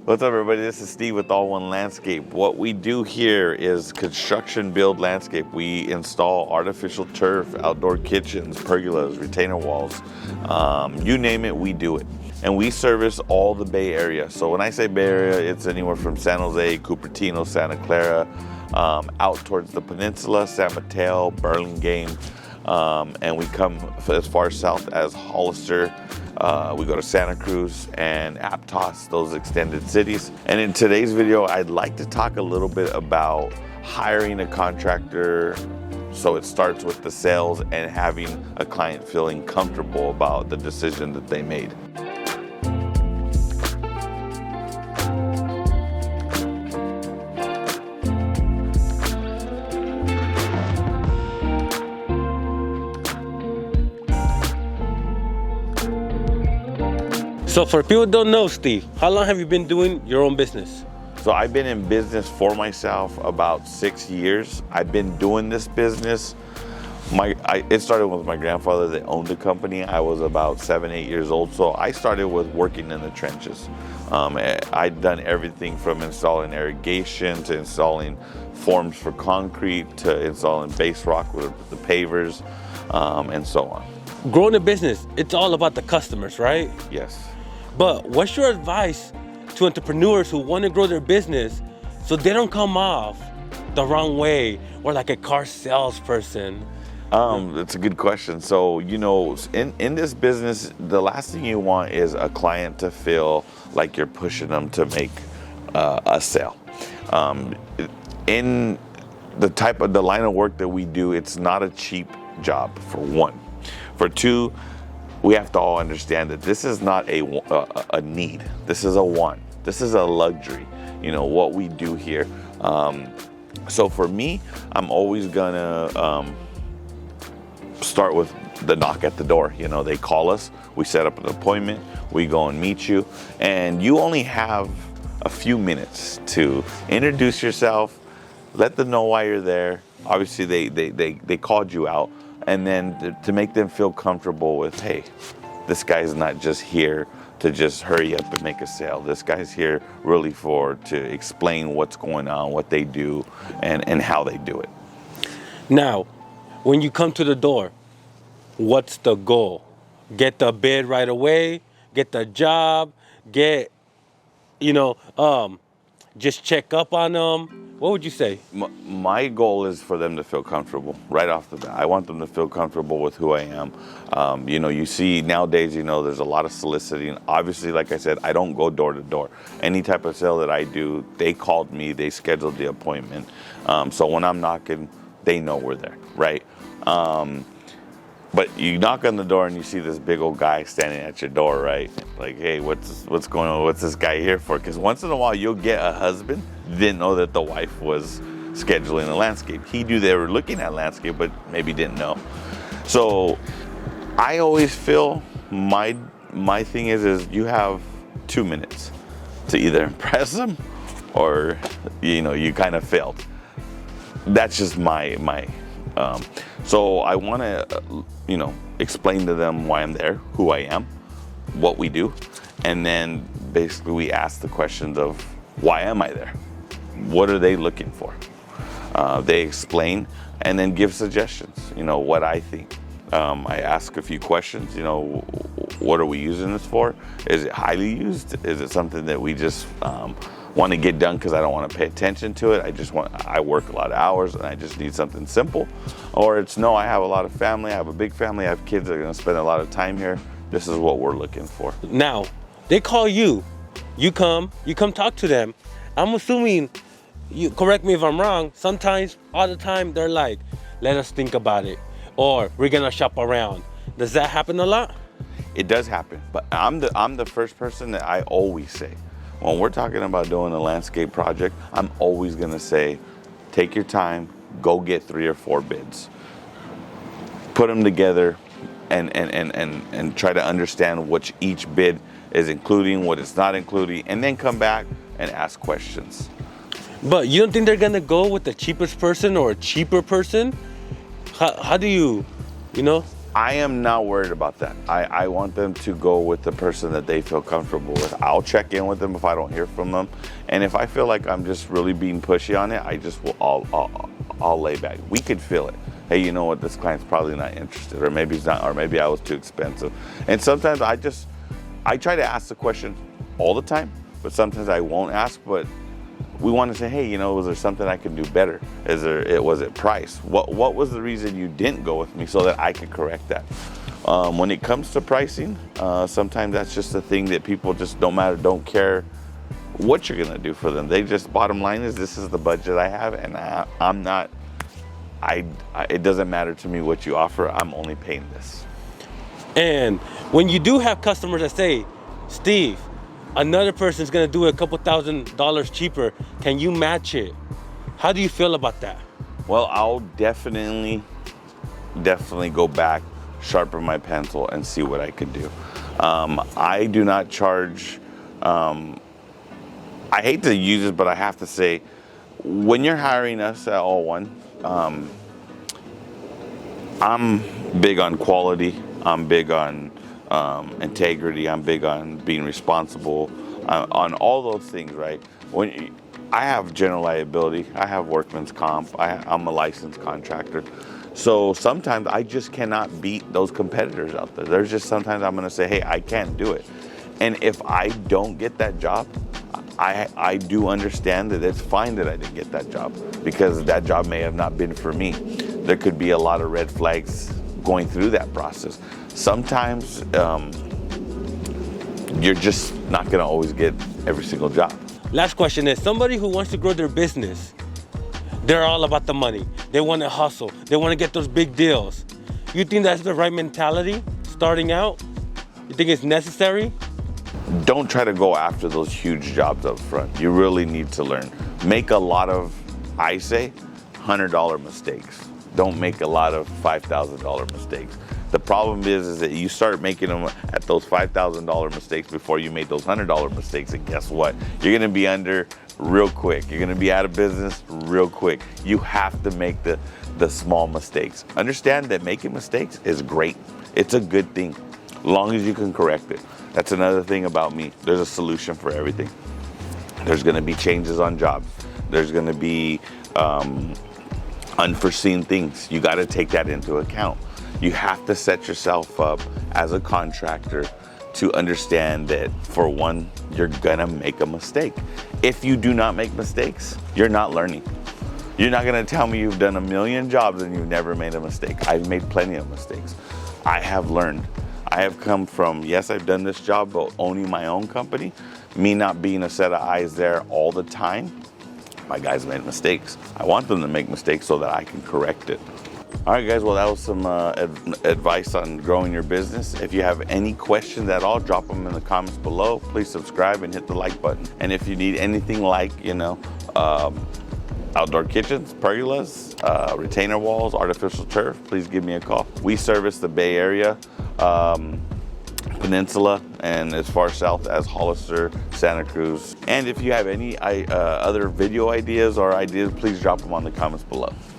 What's up, everybody? This is Steve with All One Landscape. What we do here is construction build landscape. We install artificial turf, outdoor kitchens, pergolas, retainer walls. You name it, we do it. And we service all the Bay Area. So when I say Bay Area, it's anywhere from San Jose, Cupertino, Santa Clara, out towards the peninsula, San Mateo, Burlingame, and we come as far south as Hollister. We go to Santa Cruz and Aptos, those extended cities. And in today's video, I'd like to talk a little bit about hiring a contractor. So it starts with the sales and having a client feeling comfortable about the decision that they made. So for people who don't know, Steve, how long have you been doing your own business? So I've been in business for myself about 6 years. I've been doing this business. It started with my grandfather that owned the company. I was about 7, 8 years old. So I started with working in the trenches. I'd done everything from installing irrigation to installing forms for concrete to installing base rock with the pavers and so on. Growing a business, it's all about the customers, right? Yes. But what's your advice to entrepreneurs who want to grow their business so they don't come off the wrong way or like a car salesperson? That's a good question. So, in this business, the last thing you want is a client to feel like you're pushing them to make a sale. In the line of work that we do, it's not a cheap job, for one. For two, we have to all understand that this is not a need. This is a want. This is a luxury, what we do here. So for me, I'm always gonna start with the knock at the door. They call us, we set up an appointment, we go and meet you, and you only have a few minutes to introduce yourself, let them know why you're there. Obviously, they called you out. And then to make them feel comfortable with, hey, this guy's not just here to just hurry up and make a sale. This guy's here really to explain what's going on, what they do, and how they do it. Now, when you come to the door, what's the goal? Get the bid right away, get the job, just check up on them. What would you say? My goal is for them to feel comfortable right off the bat. I want them to feel comfortable with who I am. You see nowadays, there's a lot of soliciting. Obviously, like I said, I don't go door to door. Any type of sale that I do, they called me, they scheduled the appointment. So when I'm knocking, they know we're there, right? But you knock on the door and you see this big old guy standing at your door, right? Like, hey, what's going on? What's this guy here for? Because once in a while you'll get a husband didn't know that the wife was scheduling a landscape. He knew they were looking at landscape, but maybe didn't know. So I always feel my thing is you have 2 minutes to either impress them or you kind of failed. That's just my. So I want to, explain to them why I'm there, who I am, what we do, and then basically we ask the questions of why am I there? What are they looking for? They explain and then give suggestions, what I think. I ask a few questions, what are we using this for? Is it highly used? Is it something that we just want to get done because I don't want to pay attention to it? I work a lot of hours and I just need something simple. Or it's no, I have a lot of family, I have a big family, I have kids that are going to spend a lot of time here. This is what we're looking for. Now, they call you, you come talk to them. I'm assuming, you correct me if I'm wrong, sometimes, all the time, they're like, let us think about it, or we're going to shop around. Does that happen a lot? It does happen, but I'm the first person that I always say, when we're talking about doing a landscape project, I'm always gonna say, take your time, go get 3 or 4 bids. Put them together and try to understand which each bid is including, what it's not including, and then come back and ask questions. But you don't think they're gonna go with the cheapest person or a cheaper person? How do you, I am not worried about that. I want them to go with the person that they feel comfortable with. I'll check in with them if I don't hear from them. And if I feel like I'm just really being pushy on it, I just will, I'll lay back. We could feel it. Hey, you know what? This client's probably not interested, or maybe he's not, or maybe I was too expensive. And sometimes I try to ask the question all the time, but sometimes I won't ask, but we want to say, hey, you know, was there something I could do better? Was it price? What was the reason you didn't go with me so that I could correct that? When it comes to pricing, sometimes that's just a thing that people just don't care what you're gonna do for them. They just, bottom line is, this is the budget I have, and it doesn't matter to me what you offer. I'm only paying this. And when you do have customers that say, Steve, another person's gonna do it a couple $1,000s cheaper, can you match it? How do you feel about that? Well, I'll definitely go back, sharpen my pencil, and see what I could do. I do not charge, I hate to use it, but I have to say, when you're hiring us at All One, I'm big on quality, I'm big on integrity, I'm big on being responsible, on all those things, right? I have general liability, I have workman's comp, I'm a licensed contractor. So sometimes I just cannot beat those competitors out there. There's just sometimes I'm gonna say, hey, I can't do it. And if I don't get that job, I do understand that it's fine that I didn't get that job, because that job may have not been for me. There could be a lot of red flags going through that process. Sometimes you're just not gonna always get every single job. Last question is, somebody who wants to grow their business, they're all about the money. They want to hustle. They want to get those big deals. You think that's the right mentality starting out? You think it's necessary? Don't try to go after those huge jobs up front. You really need to learn. Make a lot of, I say, $100 mistakes. Don't make a lot of $5,000 mistakes. The problem is that you start making them at those $5,000 mistakes before you made those $100 mistakes, and guess what? You're gonna be under real quick. You're gonna be out of business real quick. You have to make the small mistakes. Understand that making mistakes is great. It's a good thing, as long as you can correct it. That's another thing about me. There's a solution for everything. There's gonna be changes on jobs. There's gonna be unforeseen things. You gotta take that into account. You have to set yourself up as a contractor to understand that, for one, you're gonna make a mistake. If you do not make mistakes, you're not learning. You're not gonna tell me you've done a million jobs and you've never made a mistake. I've made plenty of mistakes. I have learned. I have come from, yes, I've done this job, but owning my own company, me not being a set of eyes there all the time, my guys made mistakes. I want them to make mistakes so that I can correct it. All right, guys, well, that was some advice on growing your business. If you have any questions at all, drop them in the comments below. Please subscribe and hit the like button. And if you need anything like, outdoor kitchens, pergolas, retainer walls, artificial turf, please give me a call. We service the Bay Area, Peninsula, and as far south as Hollister, Santa Cruz. And if you have any other video ideas or ideas, please drop them on the comments below.